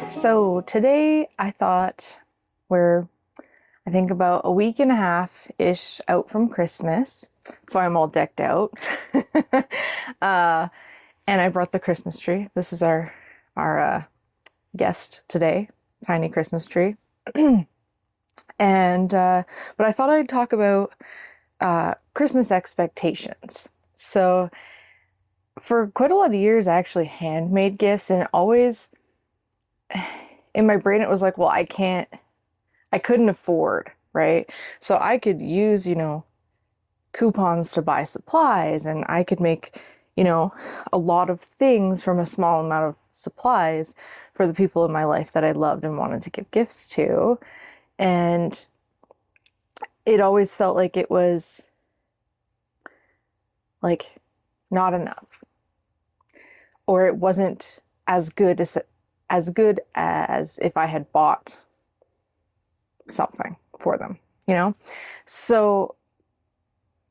So today I thought I think about a week and a half-ish out from Christmas. So I'm all decked out. uh, and I brought the Christmas tree. This is our guest today, tiny Christmas tree. And but I thought I'd talk about Christmas expectations. So for quite a lot of years, I actually handmade gifts, and always in my brain it was like, well, I couldn't afford, right? So I could use, coupons to buy supplies, and I could make, a lot of things from a small amount of supplies for the people in my life that I loved and wanted to give gifts to. And it always felt like it was like not enough, or it wasn't as good as if I had bought something for them. So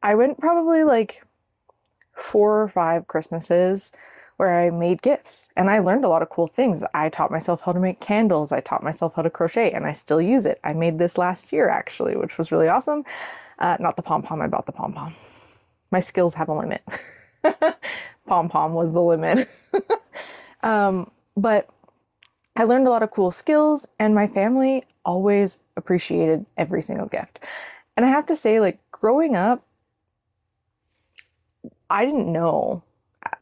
I went probably like 4 or 5 Christmases where I made gifts, and I learned a lot of cool things. I taught myself how to make candles. I taught myself how to crochet, and I still use it. I made this last year actually, which was really awesome. Not the pom-pom, I bought the pom-pom. My skills have a limit. Pom-pom was the limit. But I learned a lot of cool skills, and my family always appreciated every single gift. And I have to say, like, growing up, I didn't know,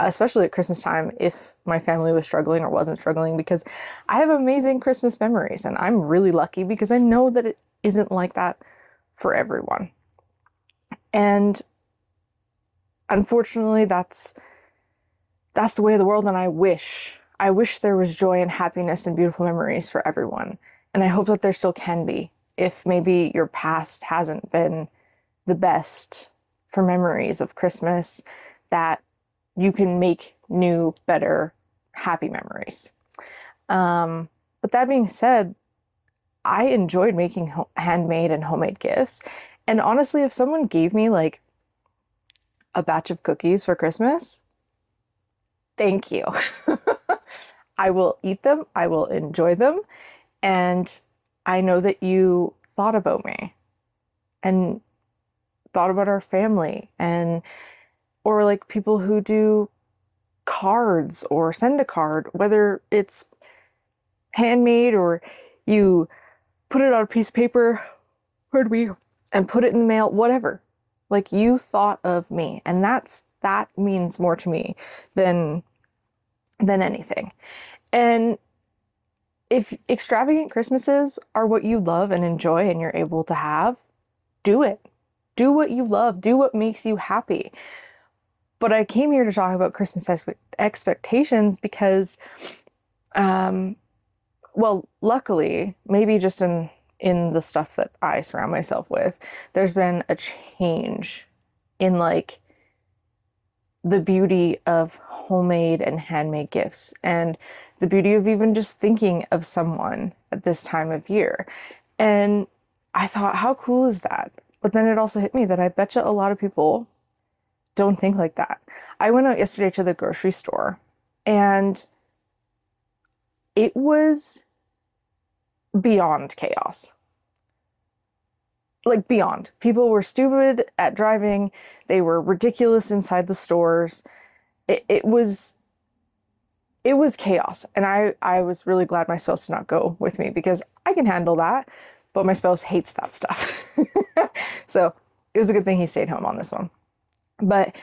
especially at Christmas time, if my family was struggling or wasn't struggling, because I have amazing Christmas memories, and I'm really lucky because I know that it isn't like that for everyone. And unfortunately, that's the way of the world, and I wish there was joy and happiness and beautiful memories for everyone. And I hope that there still can be, if maybe your past hasn't been the best for memories of Christmas, that you can make new, better, happy memories. But that being said, I enjoyed making handmade and homemade gifts. And honestly, if someone gave me like a batch of cookies for Christmas, thank you. I will eat them, I will enjoy them, and I know that you thought about me and thought about our family, or like people who do cards or send a card, whether it's handmade or you put it on a piece of paper, and put it in the mail, whatever. Like, you thought of me, and that means more to me than anything. And if extravagant Christmases are what you love and enjoy and you're able to have, do it. Do what you love. Do what makes you happy. But I came here to talk about Christmas expectations because, well, luckily, maybe just in the stuff that I surround myself with, there's been a change in like the beauty of homemade and handmade gifts, and the beauty of even just thinking of someone at this time of year. And I thought, how cool is that? But then it also hit me that I betcha a lot of people don't think like that. I went out yesterday to the grocery store, and it was beyond chaos. Like, beyond. People were stupid at driving. They were ridiculous inside the stores. It was chaos. And I was really glad my spouse did not go with me, because I can handle that, but my spouse hates that stuff. So it was a good thing he stayed home on this one. But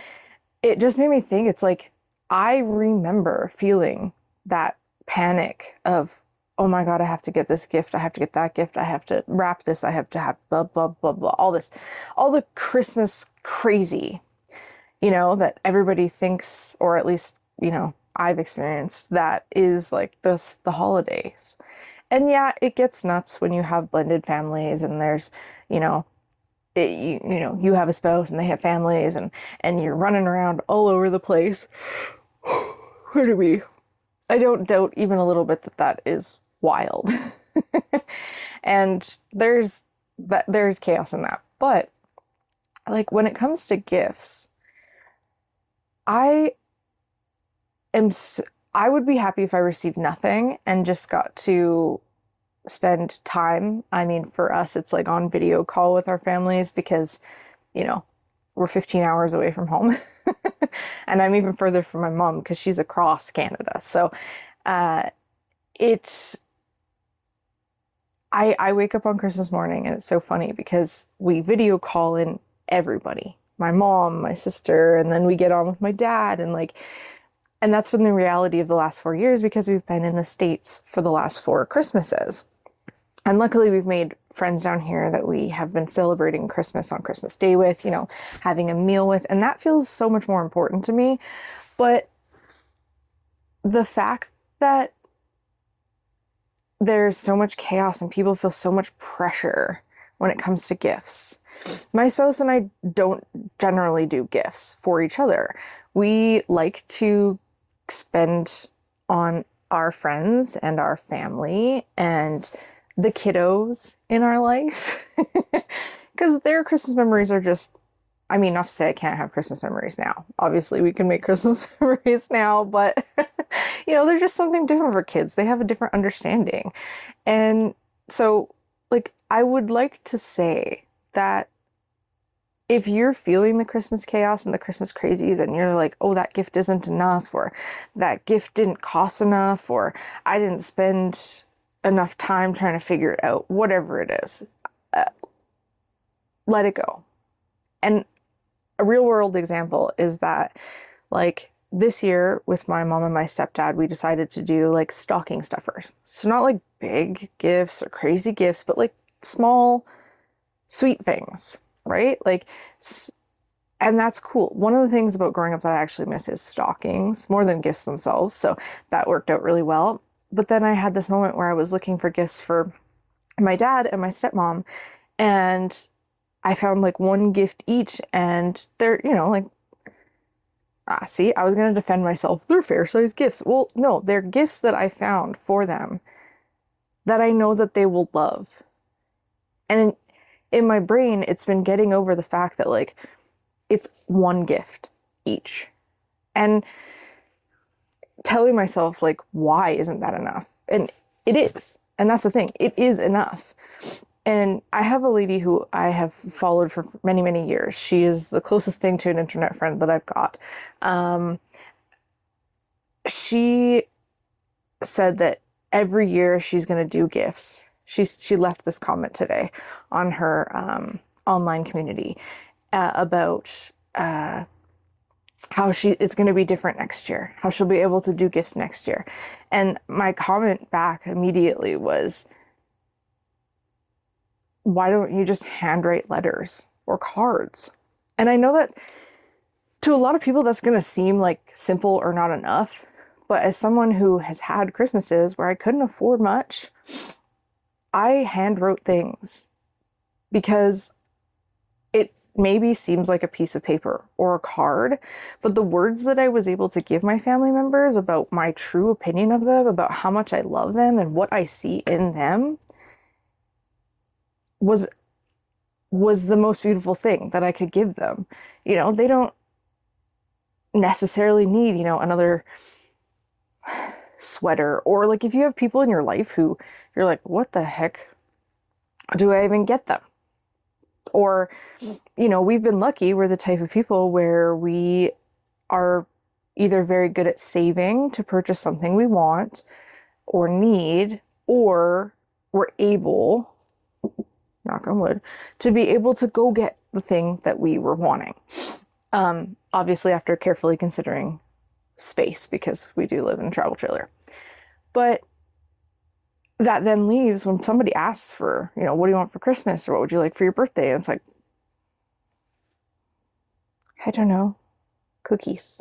it just made me think, it's like, I remember feeling that panic of, oh my God, I have to get this gift, I have to get that gift, I have to wrap this, I have to have blah, blah, blah, blah, all the Christmas crazy, that everybody thinks, or at least, I've experienced, that is like the holidays. And yeah, it gets nuts when you have blended families, and there's, you have a spouse and they have families, and you're running around all over the place. Where do we? I don't doubt even a little bit that is wild. And there's chaos in that. But like, when it comes to gifts, I am I would be happy if I received nothing and just got to spend time. I mean, for us, it's like on video call with our families because, you know, we're 15 hours away from home. And I'm even further from my mom because she's across Canada. So uh, it's, I wake up on Christmas morning and it's so funny because we video call in everybody, my mom, my sister, and then we get on with my dad and like, and that's been the reality of the last 4 years because we've been in the States for the last 4 Christmases. And luckily, we've made friends down here that we have been celebrating Christmas on Christmas Day with, you know, having a meal with. And that feels so much more important to me. But the fact that there's so much chaos and people feel so much pressure when it comes to gifts. My spouse and I don't generally do gifts for each other. We like to spend on our friends and our family and the kiddos in our life because their Christmas memories are just, I mean, not to say I can't have Christmas memories now. Obviously, we can make Christmas memories now, but you know, they're just something different for kids. They have a different understanding. And so, like, I would like to say that if you're feeling the Christmas chaos and the Christmas crazies and you're like, oh, that gift isn't enough, or that gift didn't cost enough, or I didn't spend enough time trying to figure it out, whatever it is, let it go. And a real world example is that, like, this year with my mom and my stepdad, we decided to do like stocking stuffers. So not like big gifts or crazy gifts, but like small, sweet things, right? Like, and that's cool. One of the things about growing up that I actually miss is stockings more than gifts themselves. So that worked out really well. But then I had this moment where I was looking for gifts for my dad and my stepmom, and I found like one gift each, and they're, you know, like, see, I was going to defend myself. They're fair-sized gifts. Well, no, they're gifts that I found for them that I know that they will love. And in my brain, it's been getting over the fact that, like, it's one gift each. And telling myself, like, why isn't that enough? And it is. And that's the thing. It is enough. And I have a lady who I have followed for many, many years. She is the closest thing to an internet friend that I've got. She said that every year she's going to do gifts. She left this comment today on her online community about how it's going to be different next year, how she'll be able to do gifts next year. And my comment back immediately was, why don't you just handwrite letters or cards? And I know that to a lot of people that's going to seem like simple or not enough, but as someone who has had Christmases where I couldn't afford much, I handwrote things because it maybe seems like a piece of paper or a card, but the words that I was able to give my family members about my true opinion of them, about how much I love them and what I see in them, was the most beautiful thing that I could give them. You know, they don't necessarily need, you know, another sweater, or like if you have people in your life who you're like, what the heck do I even get them? Or, you know, we've been lucky. We're the type of people where we are either very good at saving to purchase something we want or need, or we're able, knock on wood, to be able to go get the thing that we were wanting. Obviously after carefully considering space, because we do live in a travel trailer. But that then leaves when somebody asks for, you know, what do you want for Christmas, or what would you like for your birthday? And it's like, I don't know, cookies.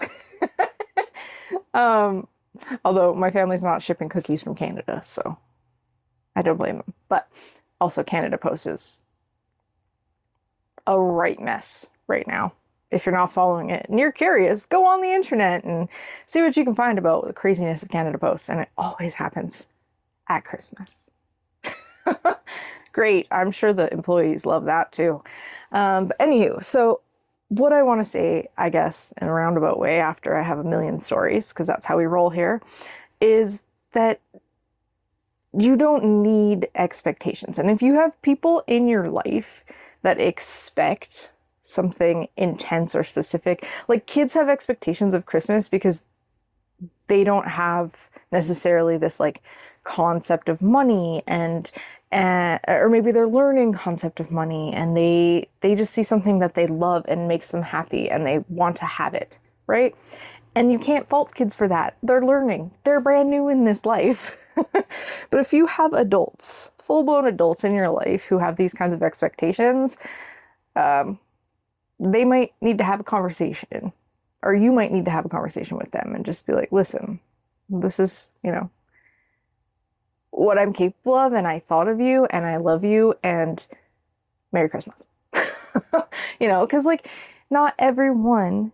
Although my family's not shipping cookies from Canada, so I don't blame them. But also Canada Post is a right mess right now. If you're not following it and you're curious, go on the internet and see what you can find about the craziness of Canada Post. And it always happens at Christmas. Great. I'm sure the employees love that too. But anywho, so what I want to say, I guess, in a roundabout way after I have a million stories, because that's how we roll here, is that you don't need expectations. And if you have people in your life that expect something intense or specific, like kids have expectations of Christmas because they don't have necessarily this like concept of money and or maybe they're learning concept of money and they just see something that they love and makes them happy and they want to have it, right? And you can't fault kids for that. They're learning. They're brand new in this life. But if you have adults, full-blown adults in your life who have these kinds of expectations, they might need to have a conversation, or you might need to have a conversation with them and just be like, listen, this is, what I'm capable of, and I thought of you, and I love you, and Merry Christmas. Because like not everyone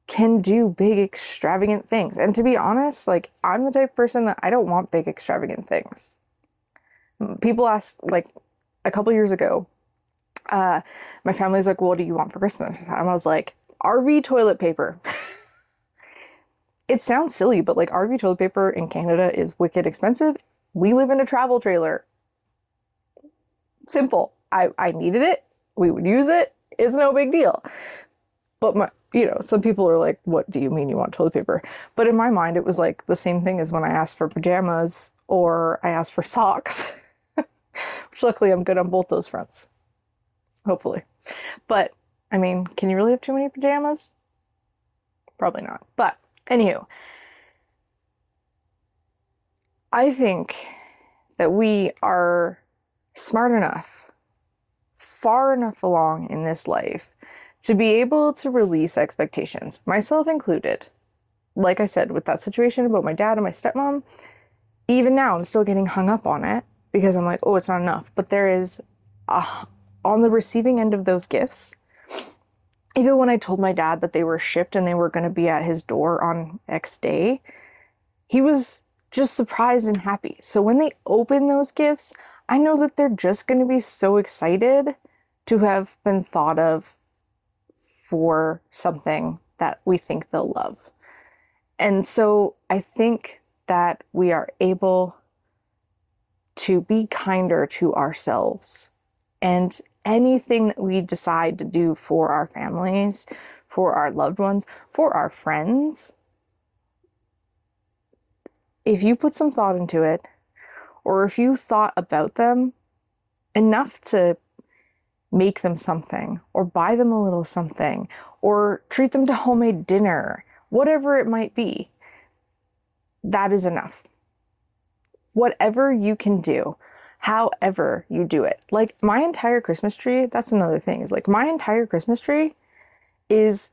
can do big extravagant things. And to be honest, like I'm the type of person that I don't want big extravagant things. People asked like a couple years ago, my family's like, well, what do you want for Christmas? And I was like, RV toilet paper. It sounds silly, but like RV toilet paper in Canada is wicked expensive. We live in a travel trailer. Simple. I needed it. We would use it. It's no big deal. But some people are like, what do you mean you want toilet paper? But in my mind, it was like the same thing as when I asked for pajamas or I asked for socks, which luckily I'm good on both those fronts. Hopefully. But I mean, can you really have too many pajamas? Probably not. But anywho, I think that we are smart enough, far enough along in this life to be able to release expectations, myself included. Like I said, with that situation about my dad and my stepmom, even now I'm still getting hung up on it because I'm like, oh, it's not enough. But there is, on the receiving end of those gifts, even when I told my dad that they were shipped and they were going to be at his door on X day, he was just surprised and happy. So when they open those gifts, I know that they're just going to be so excited to have been thought of for something that we think they'll love. And so I think that we are able to be kinder to ourselves, and anything that we decide to do for our families, for our loved ones, for our friends, if you put some thought into it, or if you thought about them enough to make them something, or buy them a little something, or treat them to homemade dinner, whatever it might be, that is enough. Whatever you can do, however you do it. Like my entire Christmas tree, that's another thing, is like my entire Christmas tree is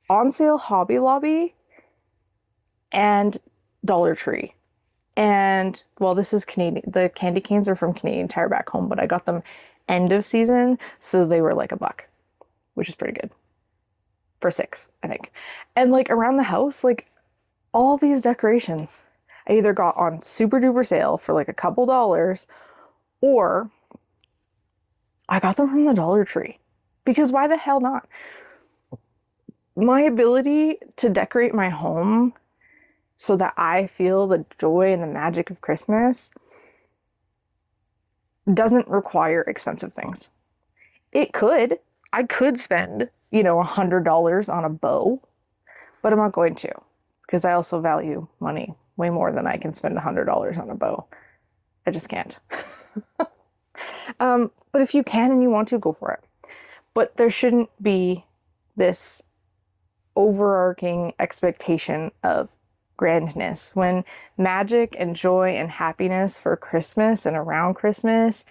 on sale Hobby Lobby and Dollar Tree. And well, this is Canadian. The candy canes are from Canadian Tire back home, but I got them end of season, so they were like $1, which is pretty good for 6, I think. And like around the house, like all these decorations I either got on super duper sale for like a couple dollars, or I got them from the Dollar Tree, because why the hell not? My ability to decorate my home so that I feel the joy and the magic of Christmas doesn't require expensive things. I could spend, $100 on a bow, but I'm not going to, because I also value money way more than I can spend $100 on a bow. I just can't. But if you can and you want to, go for it. But there shouldn't be this overarching expectation of grandness when magic and joy and happiness for Christmas and around Christmas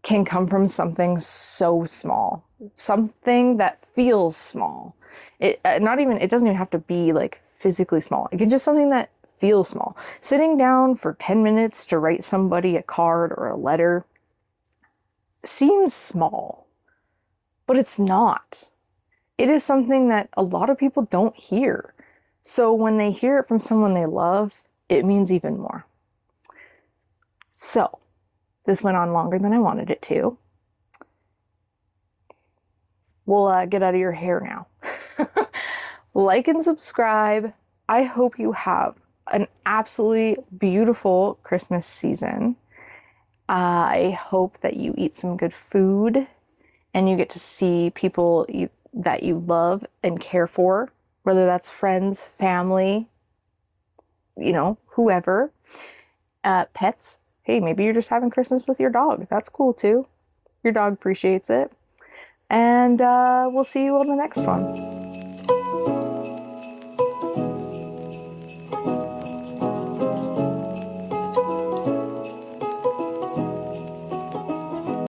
can come from something so small, something that feels small. It doesn't even have to be like physically small. It can just something that feels small. Sitting down for 10 minutes to write somebody a card or a letter seems small, but it's not. It is something that a lot of people don't hear. So when they hear it from someone they love, it means even more. So this went on longer than I wanted it to. we'll get out of your hair now. Like and subscribe. I hope you have an absolutely beautiful Christmas season. I hope that you eat some good food and you get to see people that you love and care for, whether that's friends, family, whoever, pets. Hey, maybe you're just having Christmas with your dog. That's cool too. Your dog appreciates it. And we'll see you on the next one.